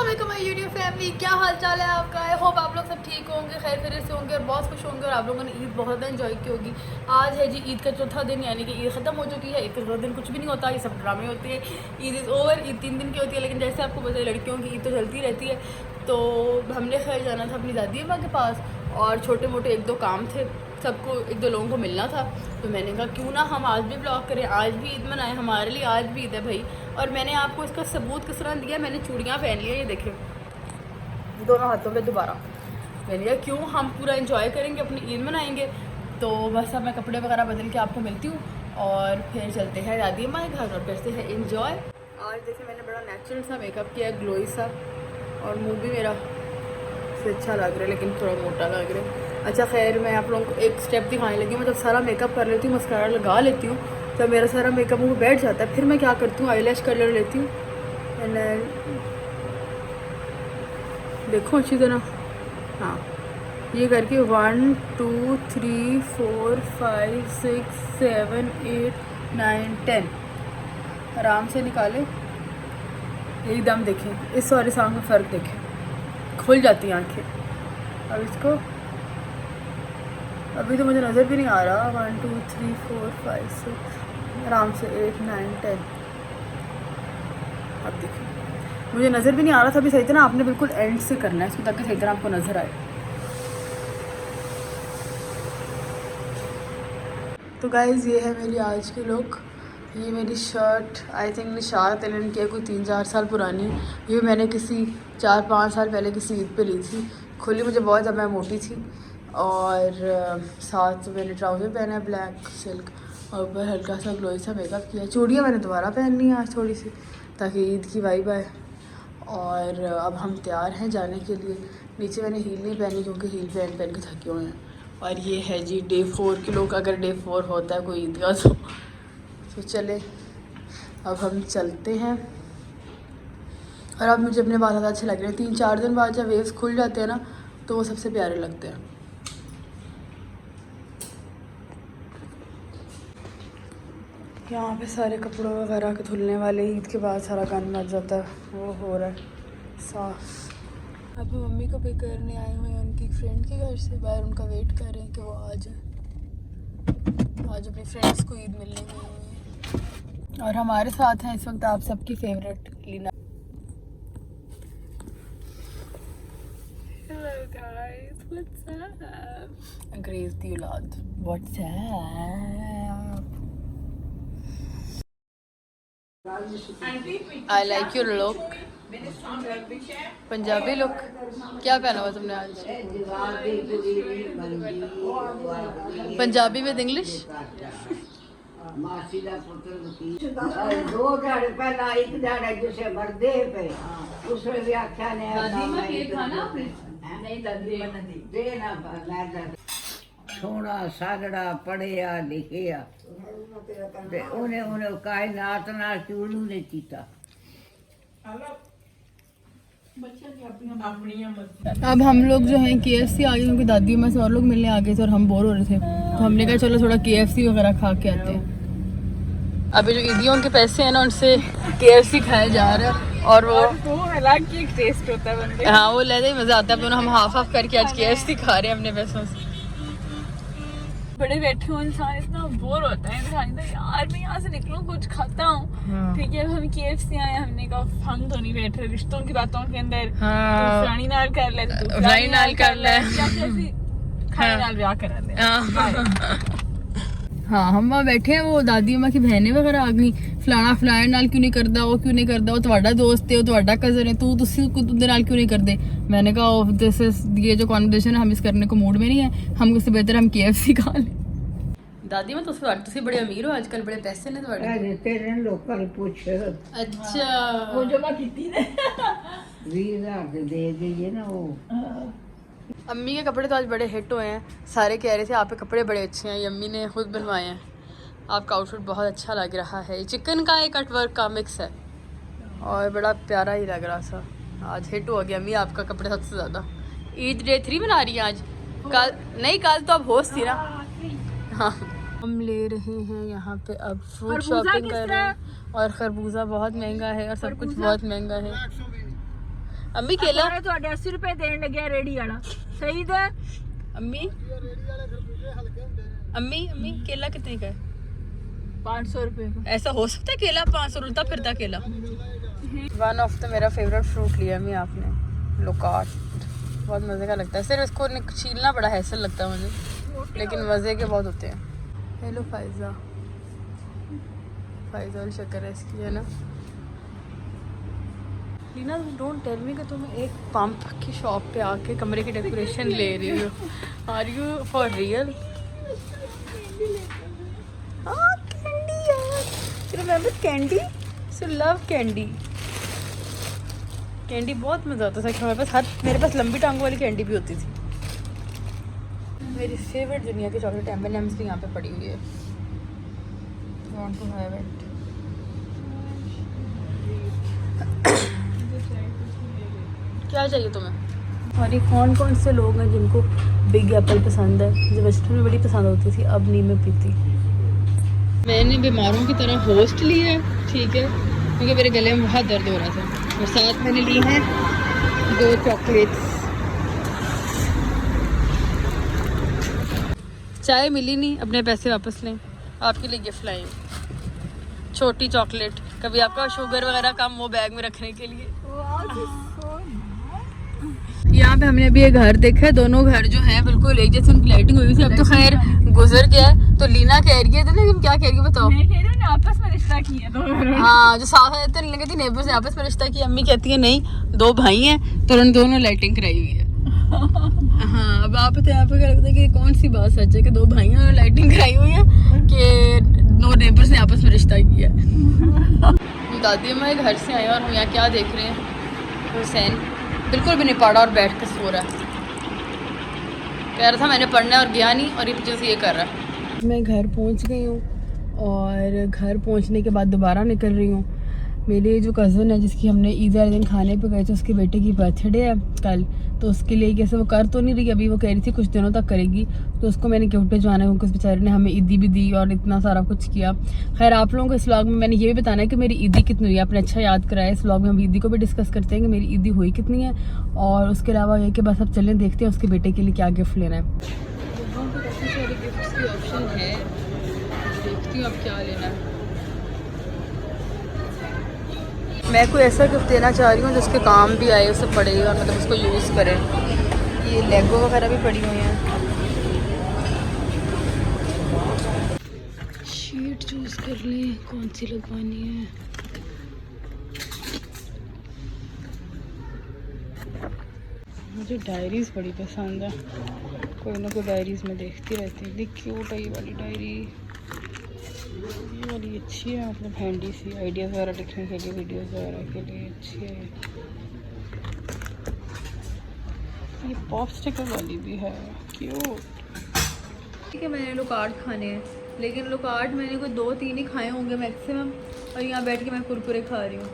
My YouTube family, क्या हाल चाल है आपका। आई होप आप लोग सब ठीक होंगे, खैर खैरियत से होंगे और बहुत खुश होंगे और आप लोगों ने ईद बहुत ज़्यादा एंजॉय की होगी। आज है जी ईद का चौथा दिन, यानी कि ईद ख़त्म हो चुकी है। ईद का चौथा दिन कुछ भी नहीं होता, ये सब ड्रामे होते हैं। ईद इज़ ओवर, ईद 3 दिन की होती है, लेकिन जैसे आपको पता है लड़कियों की ईद तो चलती रहती है। तो हमने खैर जाना था अपनी दादी अम्मा के पास और छोटे मोटे 1-2 काम थे, सबको 1-2 लोगों को मिलना था। तो मैंने कहा क्यों ना हम आज भी ब्लॉग करें, आज भी ईद मनाएं, हमारे लिए आज भी ईद है भाई। और मैंने आपको इसका सबूत किस तरह दिया, मैंने चूड़ियाँ पहन ली है, ये देखें दोनों हाथों पे दोबारा। मैंने कहा क्यों, हम पूरा एंजॉय करेंगे, अपनी ईद मनाएंगे। तो बस अब मैं कपड़े वगैरह बदल के आपको मिलती हूँ और फिर चलते हैं दादी अम्मा के घर और करते हैं एंजॉय। आज देखिए मैंने बड़ा नेचुरल सा मेकअप किया है, ग्लोई सा, और मुँह भी मेरा से अच्छा लग रहा है लेकिन थोड़ा मोटा लग रहा है। अच्छा खैर, मैं आप लोगों को एक स्टेप दिखाने लगी हूँ। मैं जब सारा मेकअप कर लेती हूँ, मस्कारा लगा लेती हूँ, तो मेरा सारा मेकअप मुँह बैठ जाता है। फिर मैं क्या करती हूँ, आईलैश कलर लेती हूँ एंड देखो अच्छी तरह, हाँ ये करके 1 2 3 4 5 6 7 8 9 10 आराम से निकाले। एकदम देखें इस और इस आँख में फ़र्क देखें, खुल जाती हैं आँखें। अब इसको, अभी तो मुझे नज़र भी नहीं आ रहा। 1 2 3 4 5 6 आराम से 8 9 10। अब देखिए मुझे नज़र भी नहीं आ रहा था अभी सही तरह। आपने बिल्कुल एंड से करना है इसको ताकि सही तरह आपको नज़र आए। तो गाइज़ ये है मेरी आज की लुक। ये मेरी shirt I think Nishat Elan की है, कोई 3-4 साल पुरानी। ये मैंने किसी 4-5 साल पहले किसी ईद पे ली थी, खुली मुझे बहुत, जब मैं मोटी थी। और साथ मैंने ट्राउज़र पहना है ब्लैक सिल्क, और ऊपर हल्का सा ग्लोई सा मेकअप किया। चूड़ियाँ मैंने दोबारा पहन ली हैं आज थोड़ी सी, ताकि ईद की वाइब आए। और अब हम तैयार हैं जाने के लिए। नीचे मैंने हील नहीं पहनी क्योंकि हील पहन पहन के थके हुए हैं। और ये है जी डे 4 के लोग, अगर डे 4 होता है कोई ईद का तो चले अब हम चलते हैं। और अब मुझे अपने बाल ज़्यादा अच्छे लग रहे हैं। 3-4 दिन बाद जब वेव्स खुल जाते हैं ना, तो वो सबसे प्यारे लगते हैं। यहाँ पे सारे कपड़ों वगैरह के धुलने वाले, ईद के बाद सारा गंद मच जाता है, वो हो रहा है साफ। अब मम्मी को पिक करने आए हुए हैं उनकी फ्रेंड के घर से, बाहर उनका वेट कर रहे हैं कि वो आ जाए। आज अपनी फ्रेंड्स को ईद मिलने गए हुए हैं। और हमारे साथ हैं इस वक्त आप सबकी favourite Leena. Hello guys, what's up? अंग्रेज़ दी औलाद, what's up? I like your look. Punjabi look क्या पहना हुआ तुमने आज? Punjabi with English. दो ध्याड़े पहला एक ध्याड़ा जिसे बर्दे पे दूसरे भी आख्या ने सोना सागड़ा पढ़िया लिखिया उन्हें उन्हें कायनात नाल चूलू ने कीता। अब हम लोग जो हैं KFC आ गए, क्योंकि दादी में से और लोग मिलने आ गए थे और हम बोर हो रहे थे, तो हमने कहा चलो थोड़ा KFC वगैरह खा के आते हैं। अभी जो ईदियों के पैसे हैं ना, उनसे KFC खाया जा रहा है और वो अलग ही एक टेस्ट होता है बंदे। हाँ वो लेते ही मज़ा आता है। दोनों हम हाफ करके आज KFC खा रहे हैं अपने पैसों से। बड़े बैठे हुए इंसान इतना बोर होता है, यार मैं यहाँ से निकलूं कुछ खाता हूँ। ठीक है, हम KFC आए, हमने कहा हम तो नहीं बैठ रहे रिश्तों की बातों के अंदर। फलानी नाल कर ले, फलानी नाल कर ले, खाने नाल ब्याह करा ले। हाँ हम वहाँ बैठे हैं, वो दादी अम्मा की बहनें वगैरह आ गई। फलाना फलाने नाल क्यों नहीं करता, वो क्यों नहीं करता, वो तुम्हारा दोस्त है, वो तुम्हारा कजन है, तू तुसी उनके नाल क्यों नहीं करते। मैंने कहा दिस इज ये जो कॉन्वर्सेशन है हम इस करने को मूड में नहीं है, हम उससे बेहतर हम KFC खा लें। दादी मैं तुसी बड़े अमीर हो आजकल, बड़े पैसे ने तुम्हारे। तेरे लोगों ने पूछ अच्छा वो जमा कीती ने 20,000 दे गई ना वो। अम्मी के कपड़े तो आज बड़े हिट हुए हैं, सारे कह रहे थे आप पे कपड़े बड़े अच्छे हैं। ये अम्मी ने खुद बनवाए हैं। आपका आउटफिट बहुत अच्छा लग रहा है, चिकन का एक कटवर्क का मिक्स है और बड़ा प्यारा ही लग रहा था। आज हिट हो गया अम्मी आपका कपड़े सबसे ज़्यादा। ईद डे 3 बना रही है आज, कल नहीं, कल तो अब होस्ट थी ना। हाँ हम ले रहे हैं यहाँ पे अब फ्रूट शॉपिंग कर रहे हैं, और खरबूजा बहुत महंगा है और सब कुछ बहुत महंगा है। अम्मी केला ਤੁਹਾਡੇ 80 ਰੁਪਏ ਦੇਣ ਲੱਗਿਆ ਰੇੜੀ ਵਾਲਾ ਸਹੀ ਦਾ अम्मी अम्मी अम्मी केला कितने का है 500 रुपए का ऐसा हो सकता है केला 500 उल्टा फिरता केला वन ऑफ द मेरा फेवरेट फ्रूट लिया मैं आपने लोकाट बहुत मज़े का लगता है सिर्फ इसको छीलना बड़ा हैसल लगता है मुझे लेकिन मज़े के बहुत होते हैं हेलो फायज़ा वाली शक्कर है इसकी है ना लीना डोंट टेल मी कि तुम एक पंप की शॉप पे आके कमरे की डेकोरेशन ले रही हो are you for real candy यार remember candy so love candy candy बहुत मज़ा आता था हमारे पास मेरे पास लंबी टांगों वाली कैंडी भी होती थी मेरी फेवरेट दुनिया की चॉकलेट M&M's भी यहाँ पे पड़ी हुई है want to have it क्या चाहिए तुम्हें और ये कौन कौन से लोग हैं जिनको बिग एप्पल पसंद है मुझे बचपन में बड़ी पसंद होती थी अब नहीं मैं पीती मैंने बीमारों की तरह होस्ट ली है ठीक है क्योंकि मेरे गले में बहुत दर्द हो रहा था और साथ मैंने ली है 2 चॉकलेट्स चाय मिली नहीं अपने पैसे वापस लें आपके लिए गिफ्ट लाए छोटी चॉकलेट कभी आपका शुगर वगैरह कम हो बैग में रखने के लिए यहाँ पे हमने अभी ये घर देखा है दोनों घर जो है बिल्कुल एक जैसे उनकी लाइटिंग हुई थी अब तो खैर गुजर गया है तो लीना कह रही है लेकिन क्या कह रही है बताओ मैं कह रही हूं आपस में रिश्ता किया दोनों हाँ जो साथ रहते लीना कहती नेबर्स ने आपस में रिश्ता किया अम्मी कहती है नहीं 2 भाई हैं तो उन दोनों लाइटिंग कराई हुई है हाँ अब आप तो यहाँ पे क्या लगता है कि कौन सी बात सच है कि 2 भाई हैं लाइटिंग कराई हुई है कि 2 नेबर्स ने आपस में रिश्ता किया दादी मैं घर से आई और हम यहाँ क्या देख रहे हैं हुसैन बिल्कुल भी नहीं पढ़ा और बैठ के सो रहा है कह रहा था मैंने पढ़ना है और गया नहीं और ये पीछे से ये कर रहा है मैं घर पहुँच गई हूँ और घर पहुँचने के बाद दोबारा निकल रही हूँ मेरे जो कज़न है जिसकी हमने ईद वाले दिन खाने पे गए थे उसके बेटे की बर्थडे है कल तो उसके लिए कैसे वो कर तो नहीं रही अभी वो कह रही थी कुछ दिनों तक करेगी तो उसको मैंने गिफ्ट भिजवाना है क्योंकि उस बेचारे ने हमें ईदी भी दी और इतना सारा कुछ किया खैर आप लोगों को इस व्लॉग में मैंने ये भी बताना है कि मेरी ईदी कितनी हुई है आपने अच्छा याद कराया इस व्लॉग में हम ईदी को भी डिस्कस करते हैं कि मेरी ईदी हुई कितनी है और उसके अलावा ये कि बस अब चलें देखते हैं उसके बेटे के लिए क्या गिफ्ट लेना है काफ़ी सारे गिफ्ट्स की ऑप्शन है देखती हूँ अब क्या लेना है मैं कोई ऐसा गिफ्ट देना चाह रही हूँ जिसके काम भी आए उसे पड़े और मतलब उसको यूज़ करें ये लेगो वगैरह भी पड़ी हुई हैं शीट चूज़ कर लें कौन सी लगवानी है मुझे डायरीज़ बड़ी पसंद है कोई ना कोई डायरीज़ में देखती रहती हूँ देख क्यूट है ये वाली डायरी ये वाली अच्छी है मतलब हैंडी सी आइडियाज़ वगैरह लिखने के लिए वीडियोज़ वगैरह के लिए अच्छी है ये पॉप स्टिकर वाली भी है क्यूट ठीक है मैंने लोकार्ड खाने हैं लेकिन लोकार्ड मैंने कोई 2-3 ही खाए होंगे मैक्सिमम और यहाँ बैठ के मैं कुरकुरे खा रही हूँ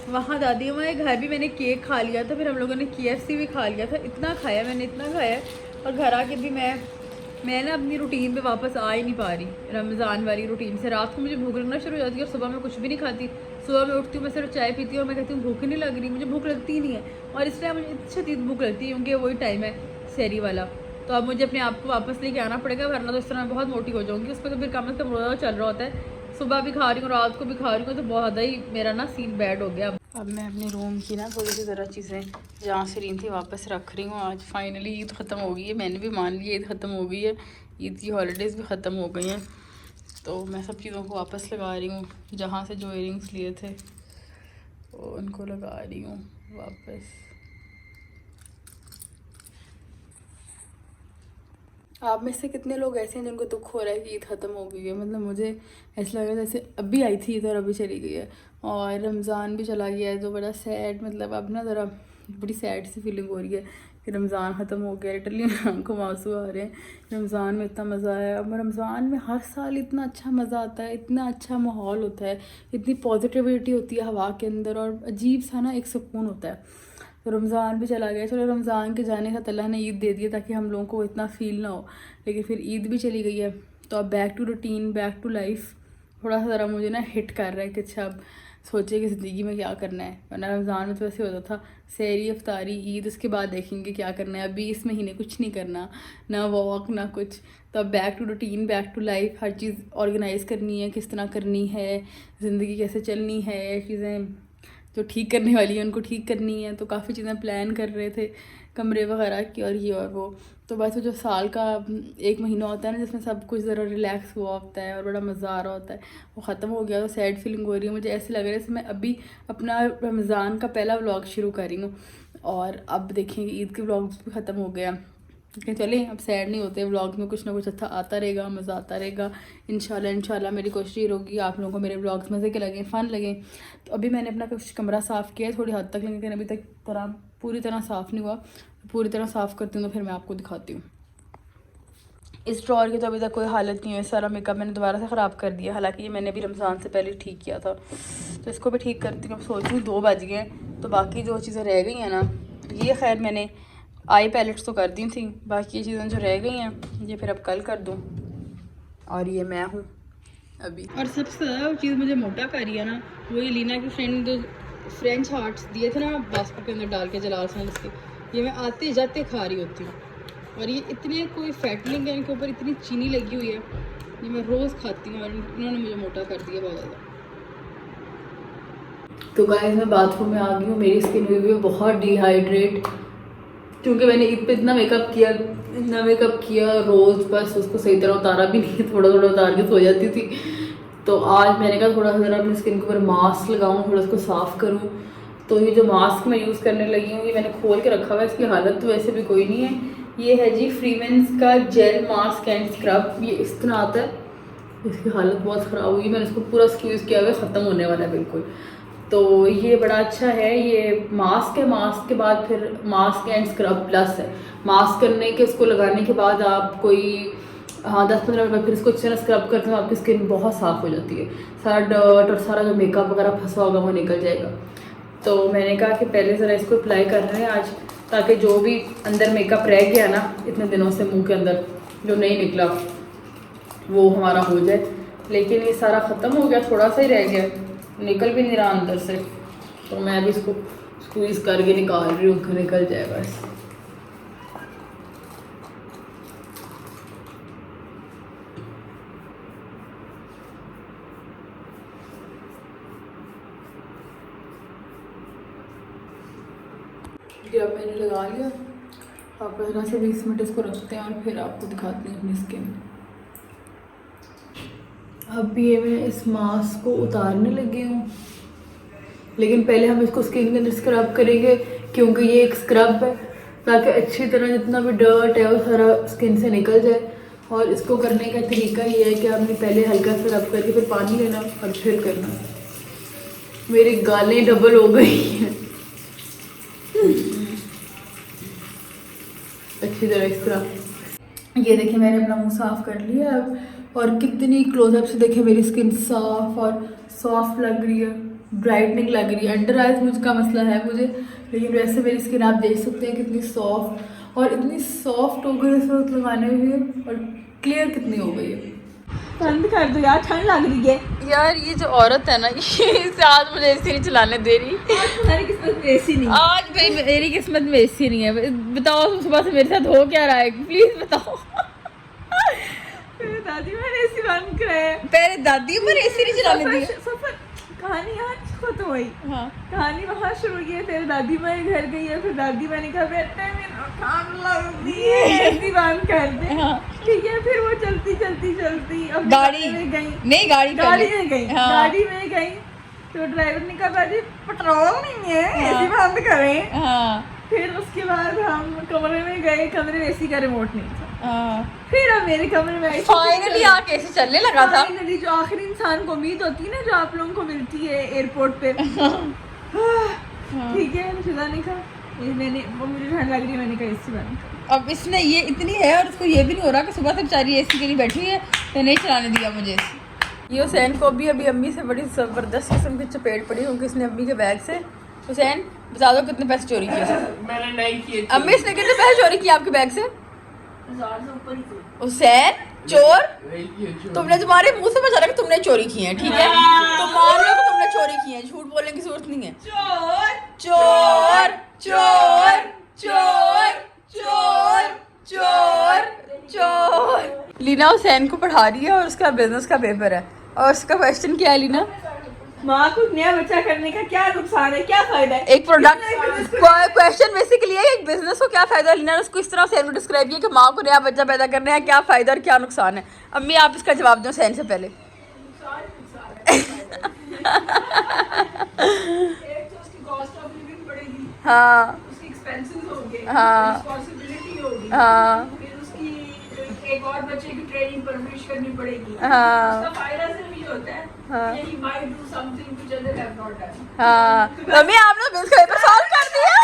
वहाँ दादी हमारे घर भी मैंने केक खा लिया था फिर हम लोगों ने KFC भी खा लिया था इतना खाया मैंने इतना खाया और घर आके भी मैं ना अपनी रूटीन पे वापस आ ही नहीं पा रही रमज़ान वाली रूटीन से रात को मुझे भूख लगना शुरू हो जाती है और सुबह मैं कुछ भी नहीं खाती सुबह मैं उठती हूँ मैं सिर्फ चाय पीती हूँ और मैं कहती हूँ भूख नहीं लग रही मुझे भूख लगती ही नहीं है और इस टाइम मुझे इतनी शदीद भूख लगती है क्योंकि वही टाइम है सहरी वाला तो अब मुझे अपने आप को वापस लेके आना पड़ेगा वरना तो इस तरह मैं बहुत मोटी हो जाऊँगी उस पर तो फिर कम से कम रोज़ा चल रहा होता है सुबह भी खा रही हूँ रात को भी खा रही हूँ तो बहुत ज़्यादा ही मेरा ना सीन बैड हो गया अब मैं अपने रूम की ना थोड़ी सी ज़रा चीज़ें जहाँ से रही थी वापस रख रही हूँ आज फाइनली ईद ख़त्म हो गई है मैंने भी मान लिया ईद ख़त्म हो गई है ईद की हॉलीडेज़ भी ख़त्म हो गई हैं तो मैं सब चीज़ों को वापस लगा रही हूँ जहाँ से जो इयरिंग्स लिए थे उनको लगा रही हूँ वापस आप में से कितने लोग ऐसे हैं जिनको दुख हो रहा है कि ईद ख़त्म हो गई है मतलब मुझे ऐसा लग रहा है जैसे अभी आई थी ईद और अभी चली गई है और रमज़ान भी चला गया है तो बड़ा सैड मतलब अब ना ज़रा बड़ी सैड सी फीलिंग हो रही है कि रमज़ान ख़त्म हो गया लिटरली आंखों में आंसू आ रहे हैं रमज़ान में इतना मज़ा आया अब रमज़ान में हर साल इतना अच्छा मज़ा आता है इतना अच्छा माहौल होता है इतनी पॉजिटिविटी होती है हवा के अंदर और अजीब सा ना एक सुकून होता है तो रमज़ान भी चला गया चलो रमज़ान के जाने का अल्लाह ने ईद दे दिया ताकि हम लोगों को इतना फ़ील ना हो लेकिन फिर ईद भी चली गई है तो अब back to routine back to life थोड़ा सा ज़रा मुझे ना हिट कर रहा है कि अच्छा अब सोचे कि ज़िंदगी में क्या करना है, वरना रमज़ान में तो वैसे होता था सहरी अफ्तारी ईद, उसके बाद देखेंगे क्या करना है। अभी इस महीने कुछ नहीं करना, ना वॉक ना कुछ। तो अब back to routine, back to life, हर चीज़ ऑर्गेनाइज़ करनी है, किस तरह करनी है, ज़िंदगी कैसे चलनी है, चीज़ें जो ठीक करने वाली हैं उनको ठीक करनी है। तो काफ़ी चीज़ें प्लान कर रहे थे, कमरे वगैरह की और ये और वो। तो बस वो जो साल का 1 महीना होता है ना, जिसमें सब कुछ ज़रा रिलैक्स हुआ होता है और बड़ा मज़ा आ रहा होता है, वो ख़त्म हो गया। तो सैड फीलिंग हो रही है मुझे, ऐसे लग रहा है जैसे मैं अभी अपना रमज़ान का पहला व्लॉग शुरू कर रही हूँ और अब देखेंगे ईद के व्लॉग्स भी ख़त्म हो गया। लेकिन चलें, अब सैड नहीं होते, व्लॉग्स में कुछ ना कुछ अच्छा आता रहेगा, मज़ा आता रहेगा। इंशाल्लाह मेरी कोशिश ये होगी आप लोगों को मेरे व्लॉग्स मज़े के लगें, फ़न लगें। तो अभी मैंने अपना कुछ कमरा साफ़ किया है, थोड़ी हद तक, लेकिन अभी तक पूरी तरह साफ़ नहीं हुआ। पूरी तरह साफ़ करती हूँ तो फिर मैं आपको दिखाती हूँ। इस ड्रॉअर की तो अभी तक कोई हालत नहीं है। सारा मेकअप मैंने दोबारा से ख़राब कर दिया, हालांकि ये मैंने अभी रमज़ान से पहले ठीक किया था। तो इसको भी ठीक करती हूँ। अब सोच रही हूँ 2 बज गए, तो बाकी जो चीज़ें रह गई हैं ना, ये खैर मैंने आई पैलेट्स तो कर दी थी, बाकी ये चीज़ें जो रह गई हैं ये फिर अब कल कर दूँ। और ये मैं हूँ अभी। और सबसे ज़्यादा चीज़ मुझे मोटा करी है ना, वो ये लीना की फ्रेंड जो फ्रेंच हार्ट्स दिए थे ना बास्केट के अंदर डाल के जलाल सैंडल्स के, ये मैं आते जाते खा रही होती हूँ। और ये इतने कोई फैट नहीं है, इनके ऊपर इतनी चीनी लगी हुई है, ये मैं रोज़ खाती हूँ और इन्होंने मुझे मोटा कर दिया बहुत ज़्यादा। तो गाइस मैं बाथरूम में आ गई हूँ। मेरी स्किन हुई है बहुत डिहाइड्रेट, क्योंकि मैंने ईद पे इतना मेकअप किया रोज़, बस उसको सही तरह उतारा भी नहीं, थोड़ा थोड़ा उतार के सो जाती थी। तो आज मैंने कहा थोड़ा सा ज़रा अपनी स्किन के ऊपर मास्क लगाऊँ, थोड़ा उसको साफ़ करूँ। तो ये जो मास्क मैं यूज़ करने लगी हूँ, ये मैंने खोल के रखा हुआ है, इसकी हालत तो वैसे भी कोई नहीं है। ये है जी फ्रीमेंस का जेल मास्क एंड स्क्रब, ये इस तरह आता है। इसकी हालत बहुत ख़राब हुई, मैंने इसको पूरा स्क्वीज़ किया हुआ है, ख़त्म होने वाला है बिल्कुल। तो ये बड़ा अच्छा है, ये मास्क है। मास्क के बाद फिर मास्क एंड स्क्रब प्लस है। मास्क करने के, इसको लगाने के बाद आप कोई 10-15 मिनट फिर इसको अच्छे से स्क्रब करते हो, आपकी स्किन बहुत साफ़ हो जाती है। सारा डर्ट और सारा जो मेकअप वगैरह फंसा होगा वो निकल जाएगा। तो मैंने कहा कि पहले ज़रा इसको अप्लाई कर रहे हैं आज, ताकि जो भी अंदर मेकअप रह गया ना इतने दिनों से मुंह के अंदर जो नहीं निकला वो हमारा हो जाए। लेकिन ये सारा ख़त्म हो गया, थोड़ा सा ही रह गया, निकल भी नहीं रहा अंदर से। तो मैं अभी इसको स्क्वीज़ करके निकाल रही हूँ, निकल जाए बस। ये अब मैंने लगा लिया। आप 15 से 20 मिनट इसको रखते हैं और फिर आपको दिखाते हैं अपनी स्किन। अब ये मैं इस मास्क को उतारने लगी हूँ, लेकिन पहले हम इसको स्किन के अंदर स्क्रब करेंगे, क्योंकि ये एक स्क्रब है, ताकि अच्छी तरह जितना भी डर्ट है वो सारा स्किन से निकल जाए। और इसको करने का तरीका ये है कि आपने पहले हल्का सा रब करके फिर पानी लेना और फिर करना। मेरी गालें डबल हो गई हैं अच्छी तरह इस तरह। ये देखिए मैंने अपना मुंह साफ़ कर लिया अब, और कितनी क्लोजअप से देखिए मेरी स्किन साफ और सॉफ्ट लग रही है, ब्राइटनिंग लग रही है। अंडर आइज मुझ का मसला है मुझे, लेकिन वैसे मेरी स्किन आप देख सकते हैं कितनी सॉफ्ट, और इतनी सॉफ्ट हो गई इस वक्त लगाने में, और क्लियर कितनी हो गई है। बंद कर दो यार, ठंड लग रही है यार ये जो औरत है ना, ये आज मुझे एसी नहीं चलाने दे रही। तुम्हारी किस्मत में एसी नहीं, आज भाई मेरी किस्मत में एसी नहीं है। बताओ सुबह से मेरे साथ हो क्या रहा है, प्लीज बताओ। मेरी दादी मैंने एसी बंद कराया, पहले दादी मैंने एसी नहीं चलाने दी। सफर कहानी यहाँ खत्म हुई। हाँ, कहानी वहाँ शुरू हुई है, फिर दादी माँ के घर गई है, फिर दादी माँ ने कहा बेटा मेरा ठंड लग रही है, एसी बंद कर दे। हाँ। ठीक है, फिर वो चलती अब गाड़ी में गई, नहीं गाड़ी में गई, हाँ। गाड़ी में गई तो ड्राइवर ने कहा दादी पेट्रोल नहीं है, एसी बंद करें। हाँ, फिर उसके बाद हम कमरे में गए, कमरे में एसी का रिमोट नहीं था। हाँ। फिर अब मेरे कमरे में फाइनली आके एसी चलने लगा था। फाइनली जो आखिरी इंसान को उम्मीद होती है ना, जो आप लोगों को मिलती है एयरपोर्ट पे। ठीक है, शुदा ने कहा मैंने वो मुझे ठंड लग रही है, मैंने कहा एसी बंद कर। अब इसने ये इतनी है और उसको ये भी नहीं हो रहा कि सुबह से बेचारी एसी के लिए बैठी हुई है, तो नहीं चलाने दिया मुझे एसी। ये हुसैन को अभी अम्मी से बड़ी ज़बरदस्त किस्म की चपेट पड़ी, क्योंकि इसने अम्मी के बैग से, हुसैन बता दो कितने पैसे चोरी किए? मैंने नहीं किए। अम्मी इसने कितने पैसे चोरी किए आपके बैग से? 1000 से ऊपर ही थे। हुसैन चोर? नहीं किए चोरी। तुमने तुम्हारे मुंह से बता रहा कि तुमने चोरी की है, ठीक है? तो मान लो कि तुमने चोरी किए हैं, झूठ बोलने की जरूरत नहीं है। चोर चोर चोर चोर चोर चोर चोर। लीना हुसैन को पढ़ा रही है और उसका बिजनेस का पेपर है और उसका क्वेश्चन क्या है लीना? माँ को नया बच्चा करने का क्या नुकसान है, क्या फायदा है? एक प्रोडक्ट क्वेश्चन बेसिकली है एक बिजनेस को क्या फायदा है। लीना ने उसको इस तरह सैन को डिस्क्राइब किया कि माँ को नया बच्चा पैदा करने का क्या फायदा और क्या नुकसान है। अम्मी आप इसका जवाब दो सैन से पहले। एक तो उसकी कॉस्ट ऑफ लिविंग बढ़ेगी, हाँ उसकी एक्सपेंसेस होंगे, हाँ। रिस्पांसिबिलिटी होगी, हाँ फिर उसकी एक और बच्चे की ट्रेनिंग परवरिश करनी पड़ेगी। हाँ उसका फायदा सिर्फ ये होता है हाँ। कि he might do something which others have not done। हाँ मम्मी आपने बिजनेस का पेपर सॉल्व कर दिया।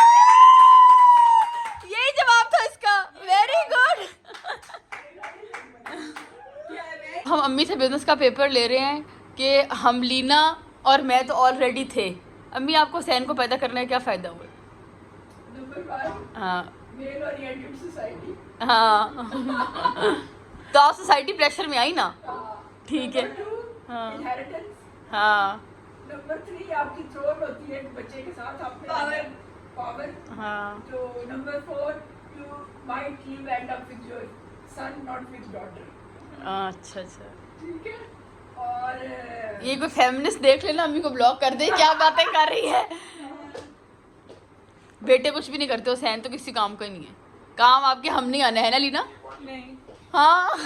यही जवाब था इसका। Very good. हम अम्मी से बिजनेस का पेपर ले रहे हैं कि हम लीना और मैं तो ऑलरेडी थे। अम्मी आपको सैन को पैदा करने का क्या फ़ायदा हुआ? नंबर 1 हाँ मेल ओरिएंटेड सोसाइटी। हाँ तो आप सोसाइटी प्रेशर में आई ना, ठीक है। हाँ इनहेरिटेंस। हाँ नंबर 3 आपकी थ्रोन होती है बच्चे के साथ आपने पावर। हाँ तो number 4 you might live and up with your son not with daughter. अच्छा अच्छा। ठीक है। और ये कोई फेमिनिस्ट देख लेना अम्मी को ब्लॉक कर दे, क्या बातें कर रही है। बेटे कुछ भी नहीं करते हो, सैन तो किसी काम का ही नहीं है। काम आपके हम नहीं आने है ना लीना? नहीं हाँ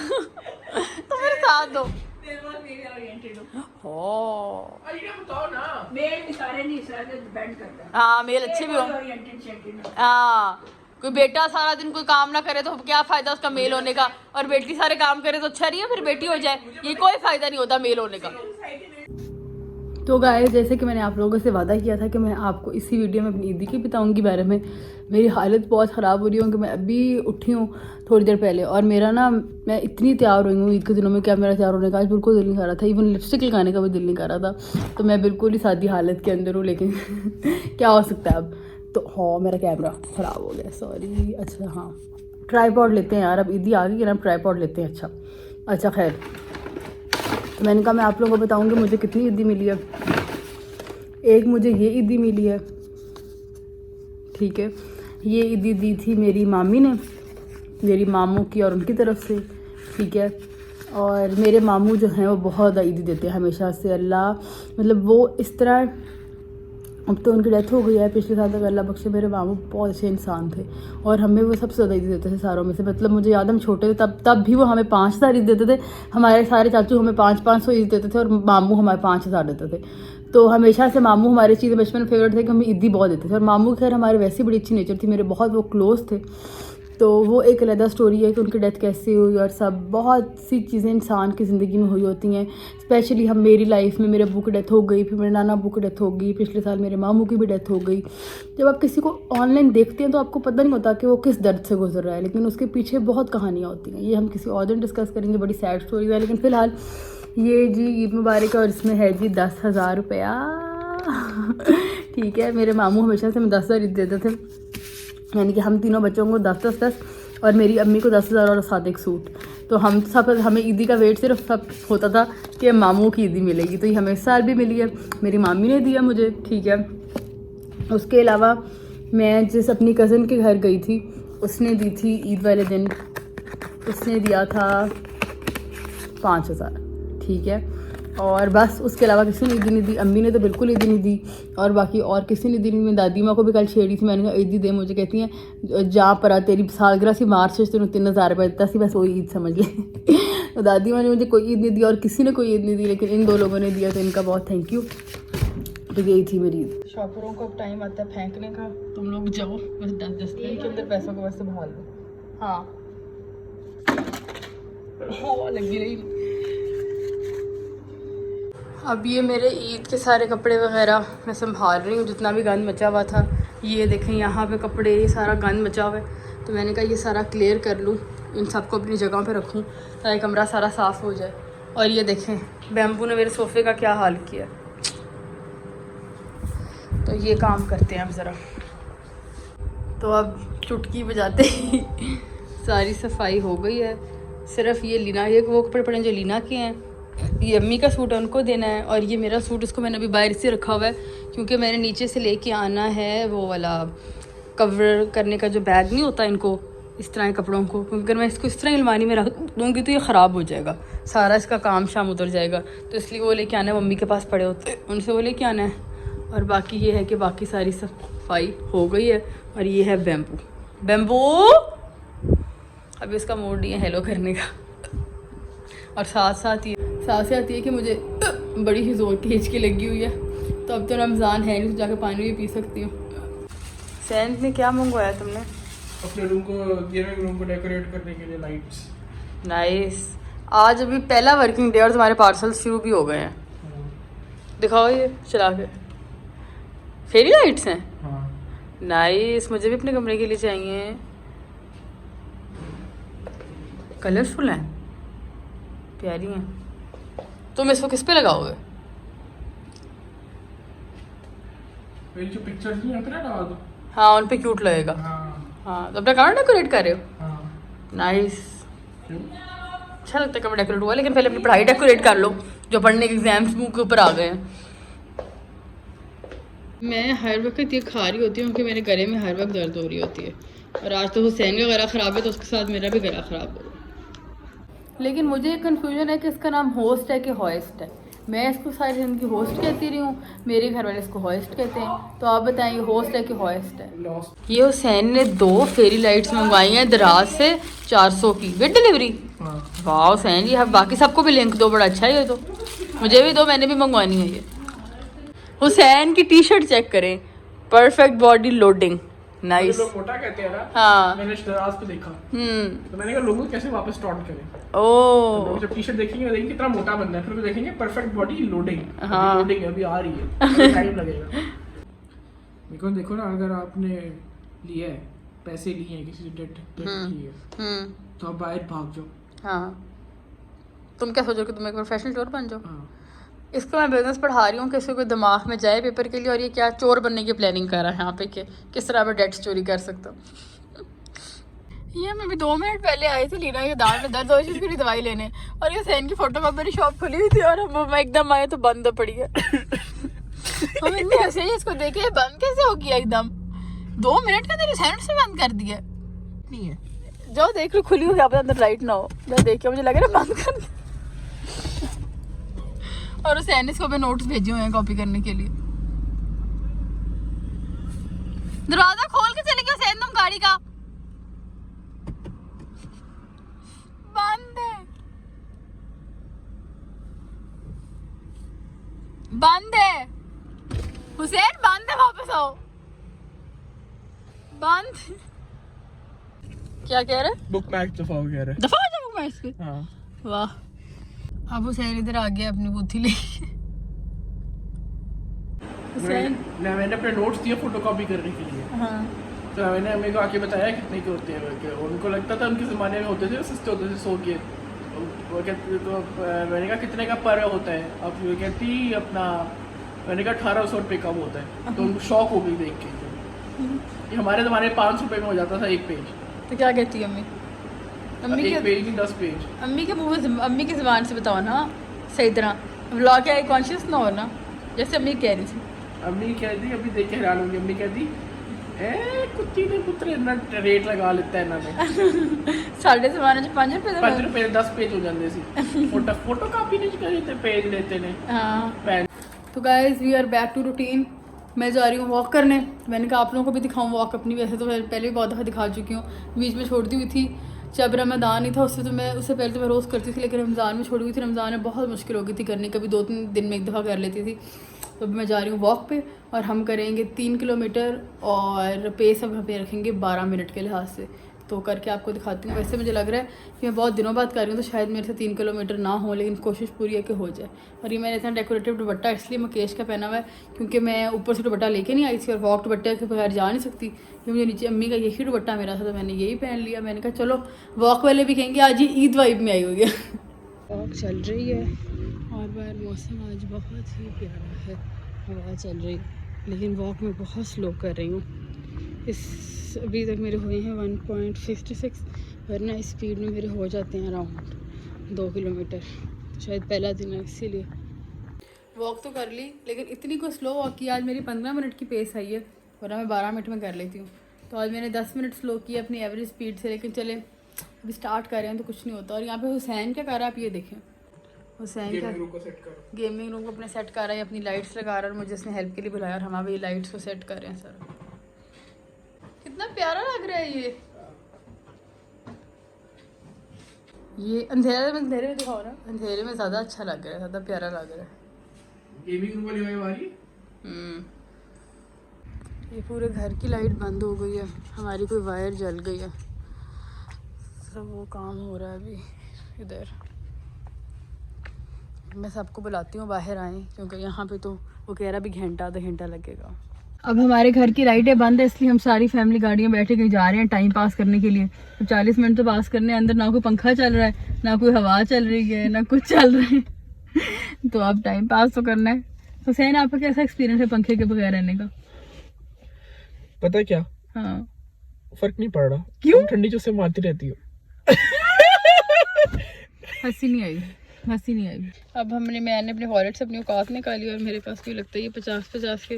तो मेरे साथ दो। मेरे पास मेल ओरिएंटेड हो। हो ये बताओ ना, मेल भी सारे नहीं सारे डिपेंड करता है। हाँ मेल अच्छे भी हो। Oriented schedule. हाँ कोई बेटा सारा दिन कोई काम ना करे तो क्या फायदा उसका मेल होने का, और बेटी सारे काम करे तो अच्छा नहीं है, फिर बेटी हो जाए, ये कोई फायदा नहीं होता मेल होने का। तो गाइस जैसे कि मैंने आप लोगों से वादा किया था कि मैं आपको इसी वीडियो में अपनी ईदी की बताऊंगी बारे में। मेरी हालत बहुत ख़राब हो रही है कि मैं अभी उठी हूँ थोड़ी देर पहले, और मेरा ना मैं इतनी तैयार हुई हूँ ईद के दिनों में, क्या मेरा तैयार होने का आज बिल्कुल दिल नहीं कर रहा था। इवन लिपस्टिक लगाने का भी दिल नहीं कर रहा था। तो मैं बिल्कुल ही सादी हालत के अंदर हूँ, लेकिन क्या हो सकता है अब। तो हाँ मेरा कैमरा ख़राब हो गया, सॉरी। अच्छा हाँ ट्राईपॉड लेते हैं यार, अब ईदी आ गई कि ना ट्राईपॉड लेते हैं। अच्छा खैर, तो मैंने कहा मैं आप लोगों को बताऊंगी मुझे कितनी ईदी मिली है। एक मुझे ये ईदी मिली है, ठीक है। ये ईदी दी थी मेरी मामी ने, मेरी मामू की और उनकी तरफ से, ठीक है। और मेरे मामू जो हैं वो बहुत ईदी देते हैं हमेशा से। अल्लाह मतलब वो इस तरह, अब तो उनकी डेथ हो गई है, पिछले साल तक अल्लाह बख्शे मेरे मामू बहुत अच्छे इंसान थे और हमें वो सबसे ज़्यादा ईदी देते थे सारों में से। मतलब मुझे याद है हम छोटे थे तब भी वो हमें 5,000 ईद देते थे। हमारे सारे चाचू हमें 500-500 ईद देते थे और मामू हमारे 5,000 देते थे। तो हमेशा से मामू हमारी चीज़ बचपन में फेवरेट थे कि हमें ईदी बहुत देते थे। और मामू खैर हमारे वैसे बड़ी अच्छी नेचर थी, मेरे बहुत वो क्लोज थे। तो वो एक अलग स्टोरी है कि उनकी डेथ कैसे हुई और सब बहुत सी चीज़ें इंसान की ज़िंदगी में हुई होती हैं। स्पेशली हम मेरी लाइफ में मेरे अब्बू की डेथ हो गई, फिर मेरे नाना अब्बू की डेथ हो गई, पिछले साल मेरे मामू की भी डेथ हो गई। जब आप किसी को ऑनलाइन देखते हैं तो आपको पता नहीं होता कि वो किस दर्द से गुजर रहा है, लेकिन उसके पीछे बहुत कहानियाँ होती हैं। ये हम किसी और दिन डिस्कस करेंगे, बड़ी सैड स्टोरीज है। लेकिन फ़िलहाल ये जी ईद मुबारक है और इसमें है जी 10,000 रुपया। ठीक है, मेरे मामू हमेशा से हमें 10,000 ईद देते थे, यानी कि हम तीनों बच्चों को 10-10 और मेरी अम्मी को 10,000 और साथ एक सूट। तो हम सब हमें ईदी का वेट सिर्फ सब होता था कि मामू की ईदी मिलेगी। तो ये हमें इस साल भी मिली है, मेरी मामी ने दिया मुझे, ठीक है। उसके अलावा मैं जिस अपनी कज़न के घर गई थी उसने दी थी ईद वाले दिन, उसने दिया था 5,000, ठीक है। और बस उसके अलावा किसी ने ईदी नहीं दी। अम्मी ने तो बिल्कुल ईदी नहीं दी और बाकी और किसी ने दी नहीं। मैं दादी माँ को भी कल छेड़ी थी, मैंने कहा ईदी दे मुझे, कहती हैं जहाँ पर तेरी सालगिरह सी मार्च से तेन 3,000 रुपये देता सी, बस वही ईद समझ ले। तो दादी माँ ने मुझे कोई ईद नहीं दी और किसी ने कोई ईद नहीं दी, लेकिन इन 2 लोगों ने दिया, तो इनका बहुत थैंक यू। तो यही थी मेरी ईद। शॉपरों को अब टाइम आता है फेंकने का, तुम लोग जाओ बस डस्टबिन के अंदर पैसों को बस संभाल लो। हाँ हवा लगी रही। अब ये मेरे ईद के सारे कपड़े वगैरह मैं संभाल रही हूँ, जितना भी गंद मचा हुआ था। ये देखें यहाँ पे कपड़े, ये सारा गंद मचा हुआ है, तो मैंने कहा ये सारा क्लियर कर लूँ, इन सबको अपनी जगह पे रखूँ ताकि कमरा सारा साफ़ हो जाए। और ये देखें बैम्बू ने मेरे सोफ़े का क्या हाल किया। तो ये काम करते हैं अब ज़रा। तो अब चुटकी बजाते ही सारी सफाई हो गई है। सिर्फ ये लीना, ये वो कपड़े पड़े हैं जो लीना के हैं, ये अम्मी का सूट उनको देना है और ये मेरा सूट, इसको मैंने अभी बाहर से रखा हुआ है क्योंकि मैंने नीचे से लेके आना है वो वाला कवर करने का जो बैग नहीं होता इनको, इस तरह के कपड़ों को, क्योंकि अगर मैं इसको इस तरह अलमारी में रख दूँगी तो ये ख़राब हो जाएगा, सारा इसका काम शाम उतर जाएगा। तो इसलिए वो लेके आना है, मम्मी के पास पड़े होते उनसे वो लेके आना है। और बाकी ये है कि बाकी सारी सफाई हो गई है। और ये है बैम्बू, बैम्बू अभी इसका मूड नहीं है हेलो करने का। और साथ साथ आती है कि मुझे बड़ी ही ज़ोर की हिचकी लगी हुई है, तो अब तो रमज़ान है नहीं तो जाके पानी भी पी सकती हूँ। सैन ने क्या मंगवाया तुमने? अपने रूम को, गेमिंग रूम को डेकोरेट करने के लिए लाइट्स। नाइस। आज अभी पहला वर्किंग डे और तुम्हारे पार्सल शुरू भी हो गए हैं। दिखाओ ये चला के, फेरी लाइट्स हैं। हाँ। नाइस, मुझे भी अपने कमरे के लिए चाहिए। कलरफुल हैं, प्यारी हैं। तुम इसको किस पे लगाओगे? मेरी जो पिक्चर्स नहीं आते ना लगा दो। हाँ उन पे क्यूट लगेगा। हाँ तो अपना कमरा डेकोरेट कर रहे हो? हाँ। नाइस, क्यों? अच्छा लगता है कमरा डेकोरेट हुआ, लेकिन पहले अपनी पढ़ाई डेकोरेट कर लो, जो पढ़ने के एग्जाम्स मुँह के ऊपर आ गए हैं। मैं हर वक्त ये खा रही होती हूँ क्योंकि मेरे गले में हर वक्त दर्द हो रही होती है, और आज तो हुसैन का गला ख़राब है तो उसके साथ मेरा भी गला ख़राब हो। लेकिन मुझे एक कन्फ्यूजन है कि इसका नाम होस्ट है कि हॉइस्ट है। मैं इसको सारी ज़िंदगी होस्ट कहती रही हूँ, मेरे घर वाले इसको हॉइस्ट कहते हैं, तो आप बताएं होस्ट है कि हॉइस्ट है? लॉस्ट। ये हुसैन ने 2 फेरी लाइट्स मंगवाई हैं दराज से 400 की, विद डिलीवरी। हाँ। वाह हुसैन जी, बाकी सबको भी लिंक दो, बड़ा अच्छा है ये तो, मुझे भी दो, मैंने भी मंगवानी है ये। हुसैन की टी शर्ट चेक करें, परफेक्ट बॉडी लोडिंग, नाइस। लोग मोटा कहते हैं ना। हाँ। मैंने दराज पे देखा तो मैंने कहा लोगों को कैसे वापस स्टार्ट करें। ओह लोग जब टी शर्ट देखेंगे देखेंगे कितना मोटा बंदा है, फिर वो देखेंगे परफेक्ट बॉडी लोडिंग। हाँ। लोडिंग अभी आ रही है, टाइम लगेगा। देखो ना, अगर आपने लिया है, पैसे लिए हैं किसी से डेट की है, तो आप बाहर भाग जाओ। हाँ, तुम क्या सोचो कि तुम एक प्रोफेशनल चोर बन जाओ? हाँ। इसको मैं बिजनेस पढ़ा रही हूँ, किसी को दिमाग में जाए पेपर के लिए, और ये क्या चोर बनने की प्लानिंग कर रहा है यहाँ पे कि किस तरह मैं डेट्स चोरी कर सकता हूँ। ये मैं भी 2 मिनट पहले आई थी लीना के दांत में दर्द हो रही थी दवाई लेने, और ये सैन की फोटो कॉपी शॉप खुली हुई थी और हम एकदम आए तो बंद पड़ी है। हम इतने हंसे ही इसको देखे, बंद कैसे हो गया एकदम? 2 मिनट का तेरे सैन से बंद कर दिया नहीं है, जो देख लो खुली हुई, आप अंदर लाइट ना हो, जो देख के मुझे लगे ना बंद कर। और उस एनिस को भी नोट्स भेजे हुए हैं कॉपी करने के लिए। दरवाजा खोल के चले गए सैन, तुम गाड़ी का बंद है, बंद है हुसैन, बंद है, वापस आओ, बंद। क्या कह रहे? बुक मैच दफा हो गया है। दफा हो जाओ मैच पे। हाँ। वाह, अब हुसैन इधर आ गया अपनी बुद्धि लेके। हुसैन मैंने अपने नोट्स दिए फोटोकॉपी करने के लिए। हाँ तो मैंने मेरे को आके बताया कितने के होते हैं, उनको लगता था उनके ज़माने में होते थे, सस्ते होते थे 100 के। वो कहते तो मैंने कहा कितने का पर होता है? अब वो कहती अपना, मैंने कहा 1800 रुपये का होता है। तो उनको शौक हो गई देख के कि हमारे ज़माने में 5 रुपये में हो जाता था एक पेज। तो क्या कहती है अम्मी? अम्मी एक के पेज नहीं 10 पेज। अम्मी के मुंह से, अम्मी की ज़बान से बताओ ना सही तरह, व्लॉग क्या कॉन्शियस ना हो ना, जैसे अम्मी कह रही थी। अम्मी कहती, अभी देख के हैरान होंगी, अम्मी कहती कुत्ती ने पुत्र इतना रेट लगा लेता है इन्होंने। साढ़े ज़माने में 5 रुपये 5 रुपये 10 पेज हो जाते सी। फोटो कापी नहीं करते, पेज लेते ने। हाँ। पेन। तो guys we are back to routine. मैं जा रही हूँ वॉक करने, मैंने कहा आप लोगों को भी दिखाऊँ वॉक अपनी, वैसे तो मैं पहले भी बहुत दफ़ा दिखा चुकी हूँ, बीच में छोड़ दी हुई थी जब रमज़ान नहीं था, उससे पहले तो मैं रोज़ करती थी, लेकिन रमज़ान में छोड़ी हुई थी। रमज़ान में बहुत मुश्किल हो गई थी करनी, कभी 2-3 दिन में एक दफ़ा कर लेती थी। तो अभी मैं जा रही हूँ वॉक पे, और हम करेंगे 3 किलोमीटर, और पेस अब पे रखेंगे 12 मिनट के लिहाज से, तो करके आपको दिखाती हूँ। वैसे मुझे लग रहा है कि मैं बहुत दिनों बाद कर रही हूँ, तो शायद मेरे से 3 किलोमीटर ना हो, लेकिन कोशिश पूरी है कि हो जाए। और ये मैंने इतना डेकोरेटिव दुपट्टा इसलिए मुकेश का पहना हुआ है क्योंकि मैं ऊपर से दुपट्टा लेके नहीं आई थी, और वॉक दुपट्टे के बगैर जा नहीं सकती, क्योंकि मुझे नीचे अम्मी का यही दुपट्टा मेरा था, तो मैंने यही पहन लिया। मैंने कहा चलो वॉक वाले भी कहेंगे आज ये ईद वाइब में आई हुई है। वॉक चल रही है और बाहर मौसम आज बहुत ही प्यारा है, हवा चल रही, लेकिन वॉक में बहुत स्लो कर रही हूँ। अभी तक मेरे हुए हैं 1.56, वरना स्पीड में मेरे हो जाते हैं अराउंड 2 किलोमीटर। तो शायद पहला दिन है इसीलिए। वॉक तो कर ली, लेकिन इतनी को स्लो वॉक की। आज मेरी 15 मिनट की पेस आई है, वरना मैं 12 मिनट में कर लेती हूँ। तो आज मैंने 10 मिनट स्लो की अपनी एवरेज स्पीड से। लेकिन चले अभी स्टार्ट कर रहे हैं तो कुछ नहीं होता। और यहाँ पे हुसैन क्या कर रहा है आप ये देखें। हुसैन क्या गेमिंग रूम को अपने सेट कर रहा है, अपनी लाइट्स लगा रहा है। और मुझे इसने हेल्प के लिए बुलाया और हम अभी लाइट्स को सेट कर रहे हैं सर। कितना प्यारा लग रहा है ये अंधेरे में दिखाओ ना। अंधेरे में ज़्यादा अच्छा लग रहा है, ज़्यादा प्यारा लग रहा है। गेमिंग रूम वाली हमारी ये पूरे घर की लाइट बंद हो गई है, हमारी कोई वायर जल गई है। सब वो काम हो रहा है अभी इधर। मैं सबको बुलाती हूँ बाहर आए, क्योंकि यहाँ पे तो वो कह रहा भी घंटा आधा घंटा लगेगा। अब हमारे घर की लाइटें बंद है, इसलिए हम सारी फैमिली गाड़ियाँ बैठे कहीं जा रहे हैं टाइम पास करने के लिए। तो 40 मिनट तो पास करने, अंदर ना कोई पंखा चल रहा है, ना कोई हवा चल रही है, ना कुछ चल रहा है। तो अब टाइम पास तो करना है। हुसैन आपका कैसा एक्सपीरियंस है पंखे के बगैर रहने का? पता है क्या, हाँ फर्क नहीं पड़ रहा। क्यों? ठंडी चूसे मारती रहती हो। हंसी नहीं आई। अब मैंने अपने वॉलेट से अपनी औकात निकाली और मेरे पास भी लगता है ये 50 के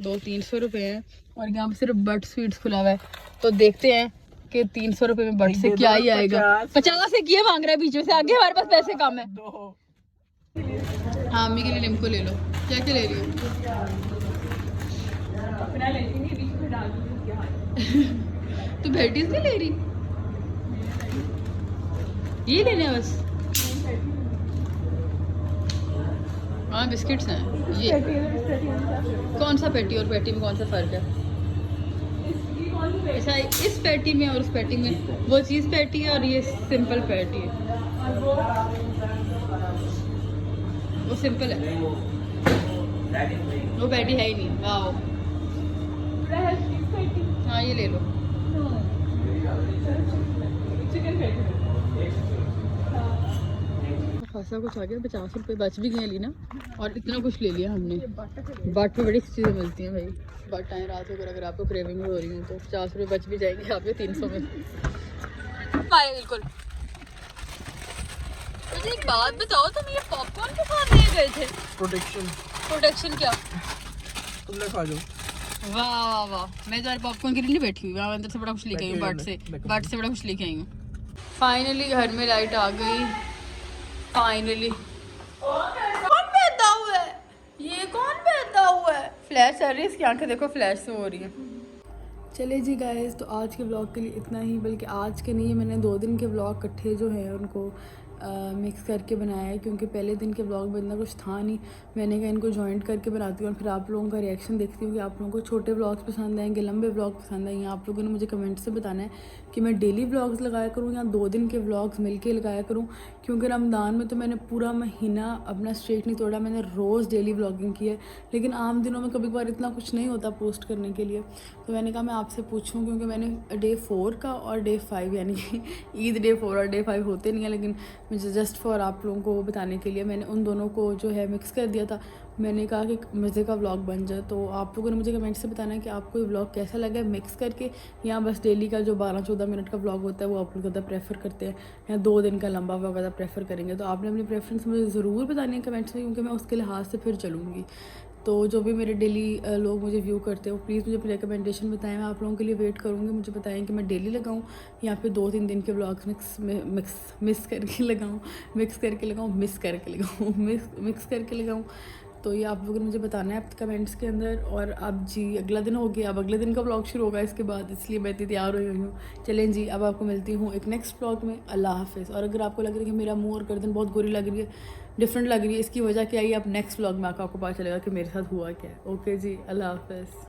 200-300 रुपए हैं। और यहाँ पे सिर्फ बट स्वीट्स खुला हुआ है, तो देखते हैं कि 300 रुपए में बट से क्या ही आएगा। 50 से किए मांग रहा है बीच में से, आगे हमारे पास पैसे कम है। हाँ अम्मी के लिए लिम्को ले लो। क्या क्या ले रही हो? तो भेटीज नहीं ले रही? ये लेने हैं बस। हाँ बिस्किट्स हैं ये। कौन सा पैटी और पैटी में कौन सा फ़र्क है? अच्छा इस पैटी में और उस पैटी में वो चीज़ पैटी है और ये सिंपल पैटी है। वो सिंपल है, वो पैटी है ही नहीं। वाह हाँ ये ले लो। खासा कुछ आ गया, 50 रुपये बच भी गए लीना। और इतना कुछ ले लिया हमने। बाट में बड़ी चीज़ें मिलती हैं भाई। बट आए रात को अगर आपको क्रेविंग हो रही हो तो 50 रुपये बच भी जाएंगे आपके 300 में। बिल्कुल। मुझे एक बात बताओ, तुम ये पॉपकॉर्न के साथ ले गए थे? प्रोटेक्शन क्या? तुमने खा लो। वाह वाह, मैं तो पॉपकॉर्न के लिए नहीं बैठी हुई, वहाँ अंदर से बड़ा कुछ लेके आई हूँ। बट से बड़ा कुछ लेके आई हूँ। फाइनली घर में लाइट आ गई। फाइनली कौन पैदा हुआ है? ये कौन पैदा हुआ है? फ्लैश चल रही है इसकी आंखें देखो, फ्लैश से हो रही है। चले जी गाइस, तो आज के व्लॉग के लिए इतना ही। बल्कि आज के नहीं, मैंने 2 दिन के व्लॉग इकट्ठे जो हैं उनको मिक्स करके बनाया है, क्योंकि पहले दिन के व्लॉग में इतना कुछ था नहीं। मैंने कहा इनको जॉइंट करके बनाती हूँ और फिर आप लोगों का रिएक्शन देखती हूँ कि आप लोगों को छोटे व्लॉग्स पसंद आएंगे, लंबे व्लॉग पसंद आएंगे। आप लोगों ने मुझे कमेंट से बताना है कि मैं डेली व्लॉग्स लगाया करूँ या 2 दिन के व्लॉग्स मिलके लगाया करूँ। क्योंकि रमज़ान में तो मैंने पूरा महीना अपना स्ट्रेट नहीं तोड़ा, मैंने रोज़ डेली व्लॉगिंग की है। लेकिन आम दिनों में कभी कभार इतना कुछ नहीं होता पोस्ट करने के लिए। तो मैंने कहा मैं आपसे पूछूं, क्योंकि मैंने डे 4 का और डे 5 यानी कि ईद डे 4 और डे 5 होते नहीं है, लेकिन मुझे जस्ट फॉर आप लोगों को बताने के लिए मैंने उन दोनों को जो है मिक्स कर दिया था। मैंने कहा कि मज़े का व्लॉग बन जाए। तो आप लोगों ने मुझे कमेंट से बताना है कि आपको ये व्लॉग कैसा लगा है मिक्स करके, या बस डेली का जो 12-14 मिनट का व्लॉग होता है वो आप लोग ज़्यादा प्रेफर करते हैं, या 2 दिन का लंबा व्लॉग ज़्यादा प्रेफर करेंगे। तो आपने अपनी प्रेफरेंस मुझे ज़रूर बतानी है कमेंट्स में, क्योंकि मैं उसके लिहाज से फिर चलूँगी। तो जो भी मेरे डेली लोग मुझे व्यू करते हो प्लीज़ मुझे रिकमेंडेशन बताएं, मैं आप लोगों के लिए वेट करूँगी। मुझे बताएं कि मैं डेली लगाऊँ या फिर 2-3 दिन के व्लॉग्स मिक्स करके लगाऊँ। तो ये आप लोगों ने मुझे बताना है कमेंट्स के अंदर। और अब जी अगला दिन हो गया, अब अगले दिन का व्लॉग शुरू होगा इसके बाद, इसलिए मैं इतनी तैयार हुई हूँ। चलें जी, अब आपको मिलती हूँ एक नेक्स्ट व्लॉग में। अल्लाह हाफिज़। और अगर आपको लग रहा है कि मेरा मुँह और गर्दन बहुत गोरी लग रही है, डिफरेंट लग रही है, इसकी वजह क्या है, आप नेक्स्ट व्लॉग में आपको पता चलेगा कि मेरे साथ हुआ क्या है। ओके जी, अल्लाह हाफिज़।